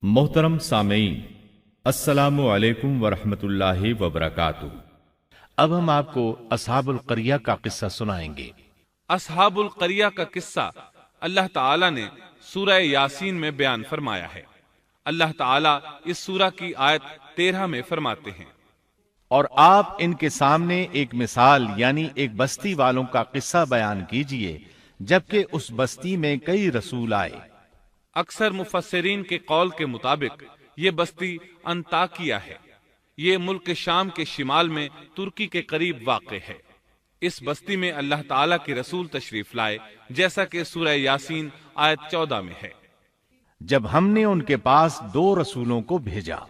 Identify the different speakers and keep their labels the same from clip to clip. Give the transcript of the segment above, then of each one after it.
Speaker 1: मोहतरम सामीन, अस्सलामु अलैकुम वरहमतुल्लाहि वबरकातुहू।
Speaker 2: अब हम आपको असहाबुल क़रिया का किस्सा सुनाएंगे।
Speaker 3: असहाबुल क़रिया का किस्सा अल्लाह ताला ने सूरह यासीन में बयान फरमाया है। अल्लाह ताला इस सूरह की आयत 13 में फरमाते हैं,
Speaker 2: और आप इनके सामने एक मिसाल यानी एक बस्ती वालों का किस्सा बयान कीजिए, जबकि उस बस्ती में कई रसूल आए।
Speaker 3: अक्सर मुफस्सिरीन के कौल के मुताबिक ये बस्ती अंताकिया है। ये मुल्क शाम के शिमाल में तुर्की के करीब वाक़ है। इस बस्ती में अल्लाह ताला के रसूल तशरीफ लाए, जैसा कि सूरह यासीन आयत 14 में है।
Speaker 2: जब हमने उनके पास 2 रसूलों को भेजा।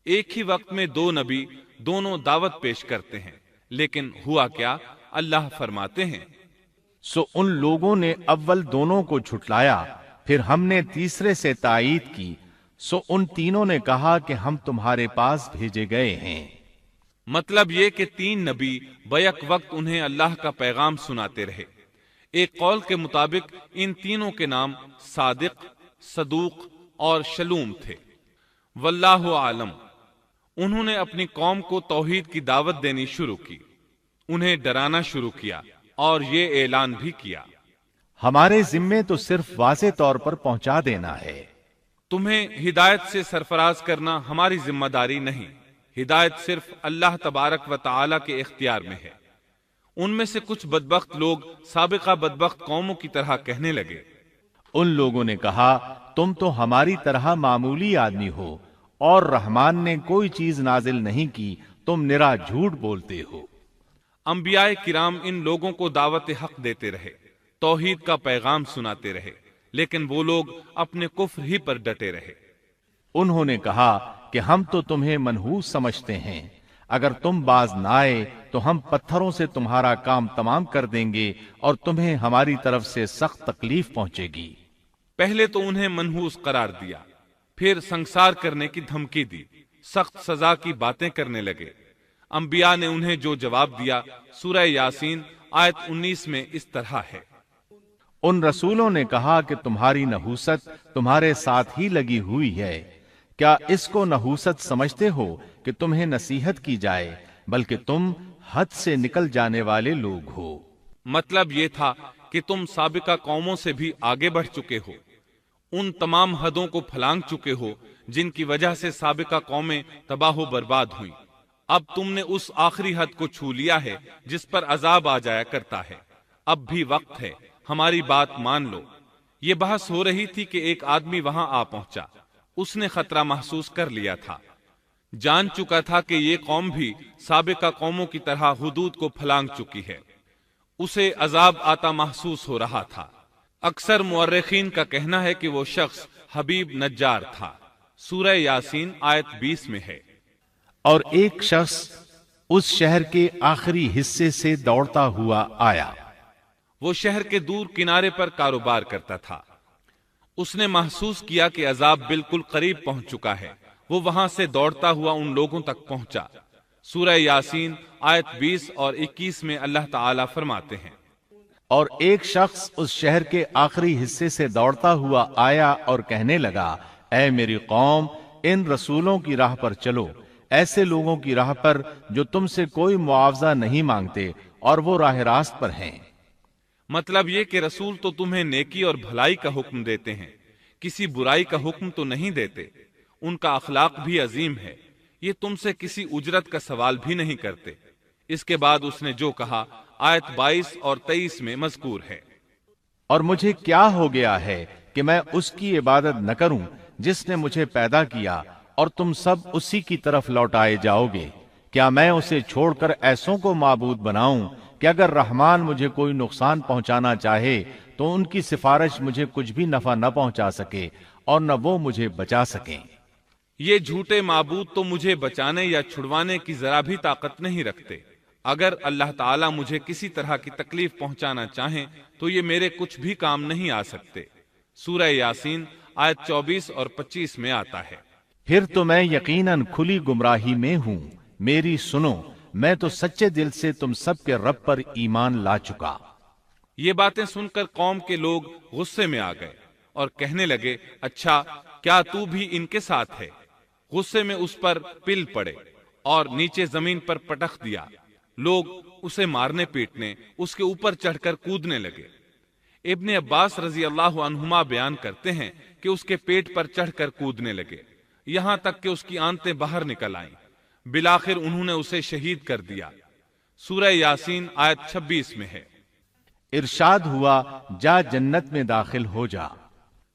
Speaker 3: एक ही वक्त में 2 नबी दोनों दावत पेश करते हैं, लेकिन हुआ क्या, अल्लाह फरमाते हैं,
Speaker 2: सो उन लोगों ने अव्वल दोनों को झुठलाया, फिर हमने तीसरे से तायीद की, सो उन तीनों ने कहा कि हम तुम्हारे पास भेजे गए हैं।
Speaker 3: मतलब ये कि 3 नबी बैक वक्त उन्हें अल्लाह का पैगाम सुनाते रहे। एक कौल के मुताबिक इन तीनों के नाम सादिक, सदूक और शलूम थे। वल्लाहु आलम। उन्होंने अपनी कौम को तौहीद की दावत देनी शुरू की, उन्हें डराना शुरू किया और ये ऐलान भी किया,
Speaker 2: हमारे जिम्मे तो सिर्फ वाज़े तौर पर पहुंचा देना है।
Speaker 3: तुम्हें हिदायत से सरफराज करना हमारी जिम्मेदारी नहीं। हिदायत सिर्फ अल्लाह तबारक व तआला के इख्तियार में है। उनमें से कुछ बदबख्त लोग साबिका बदबख्त कौमों की तरह कहने लगे।
Speaker 2: उन लोगों ने कहा, तुम तो हमारी तरह मामूली आदमी हो और रहमान ने कोई चीज नाजिल नहीं की, तुम निरा झूठ बोलते हो।
Speaker 3: अंबियाए किराम इन लोगों को दावत हक देते रहे, तौहीद का पैगाम सुनाते रहे, लेकिन वो लोग अपने कुफ्र ही पर डटे रहे।
Speaker 2: उन्होंने कहा कि हम तो तुम्हें मनहूस समझते हैं, अगर तुम बाज न आए तो हम पत्थरों से तुम्हारा काम तमाम कर देंगे और तुम्हें हमारी तरफ से सख्त तकलीफ पहुंचेगी।
Speaker 3: पहले तो उन्हें मनहूस करार दिया, फिर संसार करने की धमकी दी, सख्त सजा की बातें करने लगे। अंबिया ने उन्हें जो जवाब दिया सूरह यासीन आयत 19 में इस तरह है,
Speaker 2: उन रसूलों ने कहा कि तुम्हारी नहूसत तुम्हारे साथ ही लगी हुई है। क्या इसको नहूसत समझते हो कि तुम्हें नसीहत की जाए, बल्कि तुम हद से निकल जाने वाले लोग हो।
Speaker 3: मतलब ये था कि तुम साबिका कौमों से भी आगे बढ़ चुके हो, उन तमाम हदों को फलांग चुके हो जिनकी वजह से साबिका कौमें तबाह बर्बाद हुई। अब तुमने उस आखिरी हद को छू लिया है जिस पर अजाब आ जाया करता है। अब भी वक्त है, हमारी बात मान लो। ये बहस हो रही थी कि एक आदमी वहां आ पहुंचा। उसने खतरा महसूस कर लिया था, जान चुका था कि ये कौम भी साबिका कौमों की तरह हुदूद को फलांग चुकी है। उसे अजाब आता महसूस हो रहा था। अक्सर मुअर्रिखीन का कहना है कि वो शख्स हबीब नज्जार था। सूरह यासीन आयत 20 में है,
Speaker 2: और एक शख्स उस शहर के आखिरी हिस्से से दौड़ता हुआ आया।
Speaker 3: वो शहर के दूर किनारे पर कारोबार करता था। उसने महसूस किया कि अजाब बिल्कुल करीब पहुंच चुका है। वो वहां से दौड़ता हुआ उन लोगों तक पहुंचा। सूरह यासीन आयत 20 और 21 में अल्लाह ताला फरमाते हैं,
Speaker 2: और एक शख्स उस शहर के आखिरी हिस्से से दौड़ता हुआ आया और कहने लगा, ऐ मेरी कौम, इन रसूलों की राह पर चलो, ऐसे लोगों की राह पर जो तुमसे कोई मुआवजा नहीं मांगते और वो राह रास्त पर हैं।
Speaker 3: मतलब ये कि रसूल तो तुम्हें नेकी और भलाई का हुक्म देते हैं, किसी बुराई का हुक्म तो नहीं देते। उनका अखलाक भी अजीम है, ये तुमसे किसी उजरत का सवाल भी नहीं करते। इसके बाद उसने जो कहा आयत 22 और 23 में मज़कूर है,
Speaker 2: और मुझे क्या हो गया है कि मैं उसकी इबादत न करूं जिसने मुझे पैदा किया, और तुम सब उसी की तरफ लौटाए जाओगे। क्या मैं उसे छोड़कर ऐसों को माबूद बनाऊं कि अगर रहमान मुझे कोई नुकसान पहुंचाना चाहे तो उनकी सिफारिश मुझे कुछ भी नफा न पहुंचा सके और न वो मुझे बचा सकें।
Speaker 3: ये झूठे माबूद तो मुझे बचाने या छुड़वाने की जरा भी ताकत नहीं रखते। अगर अल्लाह ताला मुझे किसी तरह की तकलीफ पहुंचाना चाहें तो ये मेरे कुछ भी काम नहीं आ सकते। सूरह यासीन आयत 24 और 25 में आता है,
Speaker 2: फिर तो मैं यकीनन खुली गुमराही में हूं, मेरी सुनो, मैं तो सच्चे दिल से तुम सब के रब पर ईमान ला चुका।
Speaker 3: ये बातें सुनकर कौम के लोग गुस्से में आ गए और कहने लगे, अच्छा کیا تو بھی ان کے ساتھ ہے؟ غصے میں اس پر پل پڑے اور نیچے زمین پر پٹخ دیا۔ لوگ اسے مارنے پیٹنے، اس کے اوپر چڑھ کر کودنے لگے۔ ابن عباس رضی اللہ عنہما بیان کرتے ہیں کہ اس کے پیٹ پر چڑھ کر کودنے لگے، یہاں تک کہ اس کی آنتیں باہر نکل آئیں۔ بالآخر انہوں نے اسے شہید کر دیا۔ سورہ یاسین آیت 26 میں ہے۔
Speaker 2: ارشاد ہوا جا جنت میں داخل ہو جا،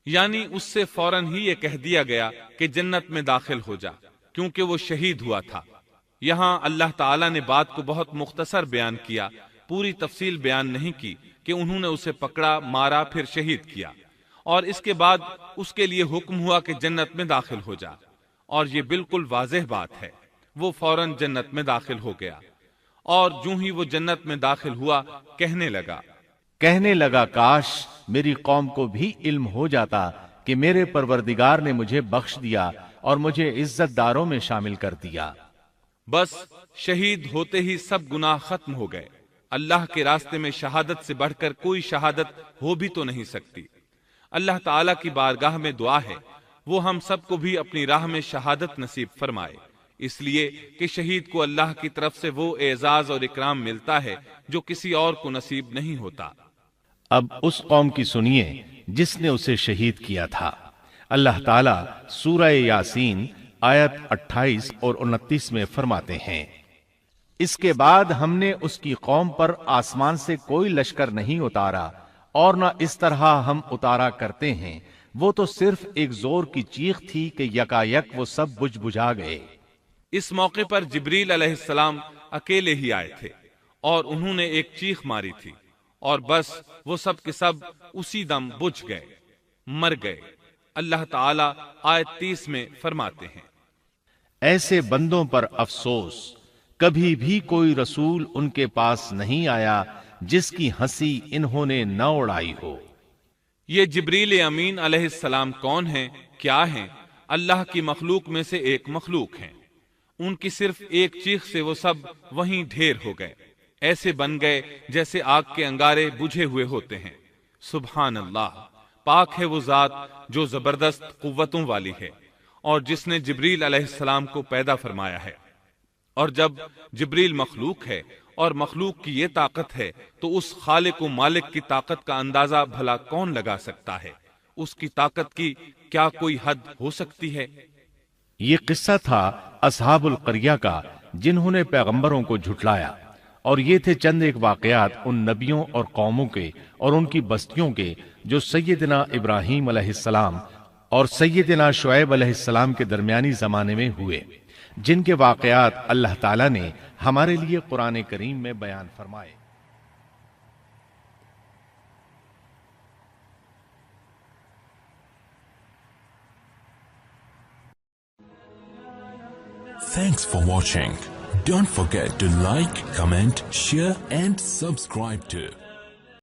Speaker 3: یعنی اس سے فوراً ہی یہ کہہ دیا گیا کہ جنت میں داخل ہو جا، کیونکہ وہ شہید ہوا تھا۔ یہاں اللہ تعالیٰ نے بات کو بہت مختصر بیان کیا، پوری تفصیل بیان نہیں کی کہ انہوں نے اسے پکڑا، مارا، پھر شہید کیا، اور اس کے بعد اس کے لیے حکم ہوا کہ جنت میں داخل ہو جا، اور یہ بالکل واضح بات ہے۔ وہ فوراً جنت میں داخل ہو گیا، اور جوں ہی وہ جنت میں داخل ہوا کہنے لگا کاش میری قوم کو بھی علم ہو جاتا کہ میرے پروردگار نے مجھے بخش دیا اور مجھے عزت داروں میں شامل کر دیا۔ بس شہید ہوتے ہی سب گناہ ختم ہو گئے۔ اللہ کے راستے میں شہادت سے بڑھ کر کوئی شہادت ہو بھی تو نہیں سکتی۔ اللہ تعالیٰ کی بارگاہ میں دعا ہے وہ ہم سب کو بھی اپنی راہ میں شہادت نصیب فرمائے، اس لیے کہ شہید کو اللہ کی طرف سے وہ اعزاز اور اکرام ملتا ہے جو کسی اور کو نصیب نہیں ہوتا۔
Speaker 2: اب اس قوم کی سنیے جس نے اسے شہید کیا تھا۔ اللہ تعالیٰ سورہ یاسین آیت 28 اور 29 میں فرماتے ہیں، اس کے بعد ہم نے اس کی قوم پر آسمان سے کوئی لشکر نہیں اتارا اور نہ اس طرح ہم اتارا کرتے ہیں، وہ تو صرف ایک زور کی چیخ تھی کہ یکایک وہ سب بجھ بجھا گئے۔
Speaker 3: اس موقع پر جبریل علیہ السلام اکیلے ہی آئے تھے اور انہوں نے ایک چیخ ماری تھی اور بس وہ سب کے سب اسی دم بجھ گئے، مر گئے۔ اللہ تعالیٰ آیت 30 میں فرماتے ہیں،
Speaker 2: ایسے بندوں پر افسوس، کبھی بھی کوئی رسول ان کے پاس نہیں آیا جس کی ہنسی انہوں نے نہ اڑائی ہو۔
Speaker 3: یہ جبریل امین علیہ السلام کون ہیں؟ کیا ہیں؟ اللہ کی مخلوق میں سے ایک مخلوق ہیں۔ ان کی صرف ایک چیخ سے وہ سب وہیں ڈھیر ہو گئے، ایسے بن گئے جیسے آگ کے انگارے بجھے ہوئے ہوتے ہیں۔ سبحان اللہ، پاک ہے وہ ذات جو زبردست قوتوں والی ہے اور جس نے جبریل علیہ السلام کو پیدا فرمایا ہے۔ اور جب جبریل مخلوق ہے اور مخلوق کی یہ طاقت ہے تو اس خالق و مالک کی طاقت کا اندازہ بھلا کون لگا سکتا ہے؟ اس کی طاقت کی کیا کوئی حد ہو سکتی ہے؟
Speaker 2: یہ قصہ تھا اصحاب القریہ کا جنہوں نے پیغمبروں کو جھٹلایا، اور یہ تھے چند ایک واقعات ان نبیوں اور قوموں کے اور ان کی بستیوں کے جو سیدنا ابراہیم علیہ السلام اور سیدنا شعیب علیہ السلام کے درمیانی زمانے میں ہوئے، جن کے واقعات اللہ تعالیٰ نے ہمارے لیے قرآن کریم میں بیان فرمائے۔
Speaker 4: Thanks for watching. Don't forget to like, comment, share and subscribe to